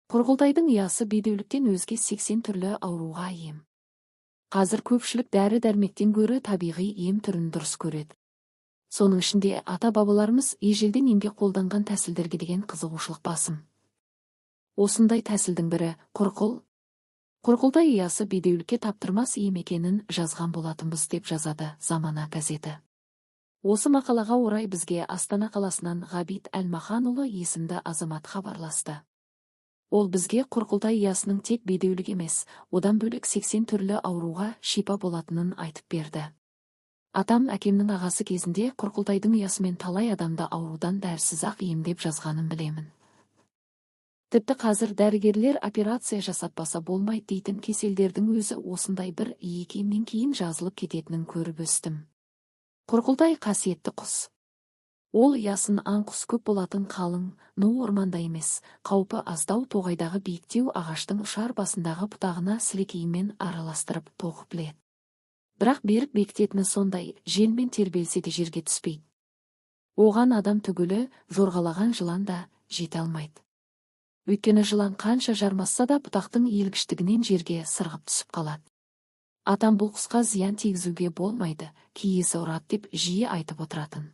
Құрғылтайдың ұясы бедеуліктен өзге 80 түрлі ауруға ем. Қазір көпшілік дәрі-дәрмектен гөрі табиғи ем түрін дұрыс көреді. Соның ішінде ата-бабаларымыз ежелден емге қолданған тәсілдерге деген қызығушылық басым. Осындай тәсілдің бірі құрқыл. Құрқылтай ұясы бедеулікке таптырмас ем екенін жазған болатынбыз деп жазады Замана газеті. Осы мақалаға орай бізге Астана қаласынан Ғабит Әлмаханұлы есімді азамат хабарласты. Ол бізге құрқылтай ұясының тек бедеулік емес, одан бөлек 80 түрлі ауруға шипа болатынын айтып берді. Атам әкемнің ағасы кезінде құрқылтайдың ұясымен талай адамды аурудан дәрісіз-ақ емдеп жазғанын білемін. Тіпті қазір дәрігерлер операция жасатпаса болмайды дейтін кеселдердің өзі осындай бір екеннен кейін жазылып кететінін көріп өстім. Құрқылтай қасиетті құс. Ол ұясын аң-құс көп болатын қалың, ну орманда емес, қаупі аздау тоғайдағы биіктеу ағаштың ұшар басындағы бұтағына сілекеймен араластырып тоғып біледі. Бірақ берік бекітетіні сондай, желмен тербелсе де жерге түспейді. Оған адам түгілі, жорғалаған жылан да жете алмайды. Өйткені жылан қанша жармасса да бұтақтың иілгіштігінен жерге сырғып түсіп қалады. Атам бұл құсқа зиян тигізуге болмайды, киесі ұрады деп жиі айтып отыратын.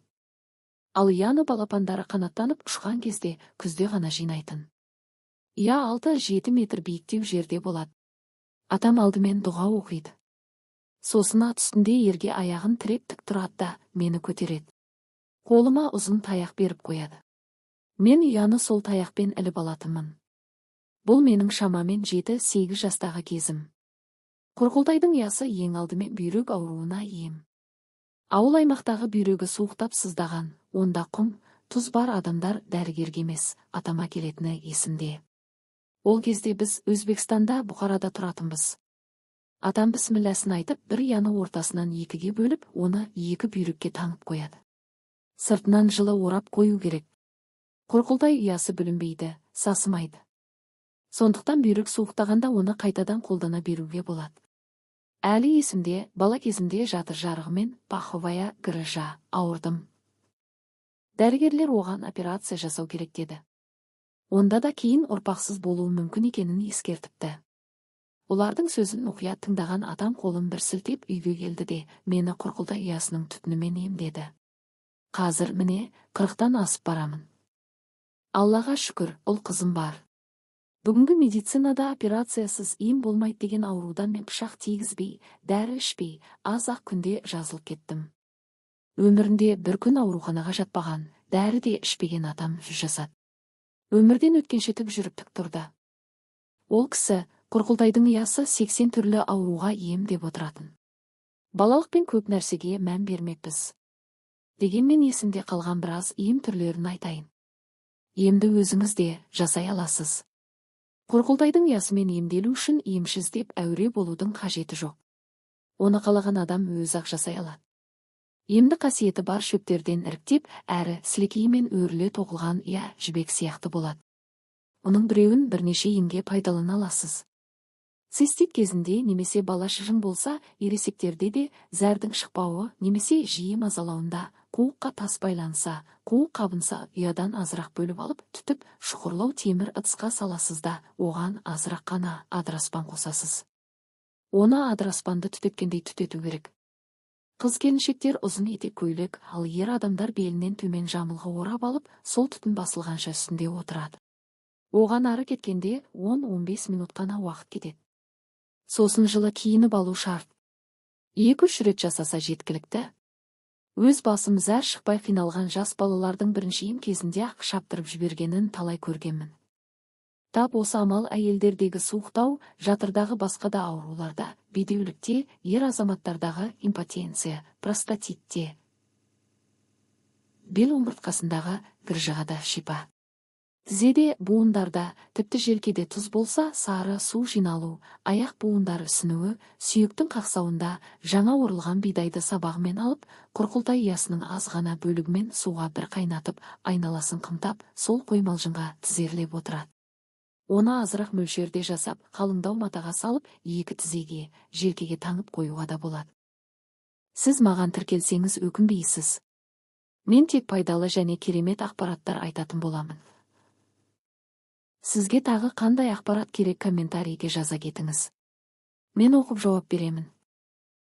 Ал ұяны балапандары қанаттанып ұшқан кезде күзде ғана жинайтын. Ұя 6-7 метр биіктеу жерде болады. Атам алдымен дұға оқиды. Сосын ат үстінде ерге аяғын тіреп тік тұрады да мені көтереді. Қолыма ұзын таяқ беріп қояды. Мен ұяны сол таяқпен іліп алатынмын. Бұл менің шамамен 7-8 жастағы кезім. Құрқылтайдың ұясы ең алдымен бүйрек ауруына ем. Ауыл аймақтағы бүйрегі суықтап сыздаған, онда құм, тұз бар адамдар дәрігерге емес, атама келетіні есімде. Ол кезде біз Өзбекстанда Бұқарада тұратынбыз. Атам бісмілләсін айтып, бір ұяны ортасынан екіге бөліп, оны екі бүйрекке таңып қояды. Сыртынан жылы орап қою керек. Құрқылтай ұясы бүлінбейді, сасымайды. Сондықтан бүйрек суықтағанда оны қайтадан қолдана беруге болады. Әлі есімде, бала кезімде жатыр жарығымен паховая грыжа ауырдым. Дәрігерлер оған операция жасау керек деді. Онда да кейін ұрпақсыз болуы мүмкін екенін ескертіпті. Олардың сөзін мұқият тыңдаған атам қолын бір сілтеп үйге келді де, мені құрқылтай ұясының түтінімен емдеді. Қазір міне 40-тан асып барамын. Аллаға шүкір, ұл қызым бар. Бүгінгі медицинада операциясыз ем болмайды деген аурудан мен пышақ тигізбей, дәрі ішпей, аз-ақ күнде жазылып кеттім. Өмірінде бір күн ауруханаға жатпаған, дәрі де ішпеген атам жасады. Өмірден өткенше тік жүріп тік тұрды. Ол кісі құрқылтайдың ұясы 80 түрлі ауруға ем деп отыратын. Балалықпен көп нәрсеге мән бермеппіз. Дегенмен есімде қалған біраз ем түрлерін айтайын. Емді өзіңіз де жасай аласыз. Құрқылтайдың ұясымен емделу үшін емші іздеп әуре болудың қажеті жоқ. Оны қалаған адам өзі-ақ жасай алады. Емді қасиеті бар шөптерден іріктеп, әрі сілекеймен өріле тоқылған ұя жібек сияқты болады. Оның біреуін бірнеше емге пайдалана аласыз. Цистит кезінде немесе бала шырын болса, ересектерде де зәрдің шықпауы немесе жиі мазалауында, қуыққа тас байланса, қуық қабынса ұядан азырақ бөліп алып, түтіп, шұқырлау темір ыдысқа саласыз да, оған азырақ қана адыраспан қосасыз. Оны адыраспанды түтеткендей түтету керек. Қыз-келіншектер ұзын етек көйлек, ал ер адамдар белінен төмен жамылғы орап алып, сол түтін басылғанша үстінде отырады. Оған ары кеткенде 10-15 минут қана уақыт кетеді. Сосын жылы киініп алу шарт. 2-3 рет жасаса жеткілікті. Өз басым зәр шықпай қиналған жас балалардың бірінші ем кезінде ақ шаптырып жібергенін талай көргенмін. Тап осы амал әйелдердегі суықтау, жатырдағы басқа да ауруларда, бедеулікте, ер азаматтардағы импотенция, простатитте, бел омыртқасындағы грыжаға да шипа. Тізеде, буындарда, тіпті желкеде тұз болса, сары су жиналу, аяқ буындары ісінуі, сүйектің қақсауында жаңа орылған бидайды сабағымен алып, құрқылтай ұясының аз ғана бөлігімен суға бір қайнатып, айналасын қымтап, сол қоймалжыңға тізерлеп отырады. Оны азырақ мөлшерде жасап, қалыңдау матаға салып, екі тізеге, желкеге таңып қоюға да болады. Сіз маған тіркелсеңіз өкінбейсіз. Мен тек пайдалы және керемет ақпараттар айтатын боламын. Сізге тағы қандай ақпарат керек комментарийге жаза кетіңіз. Мен оқып жауап беремін.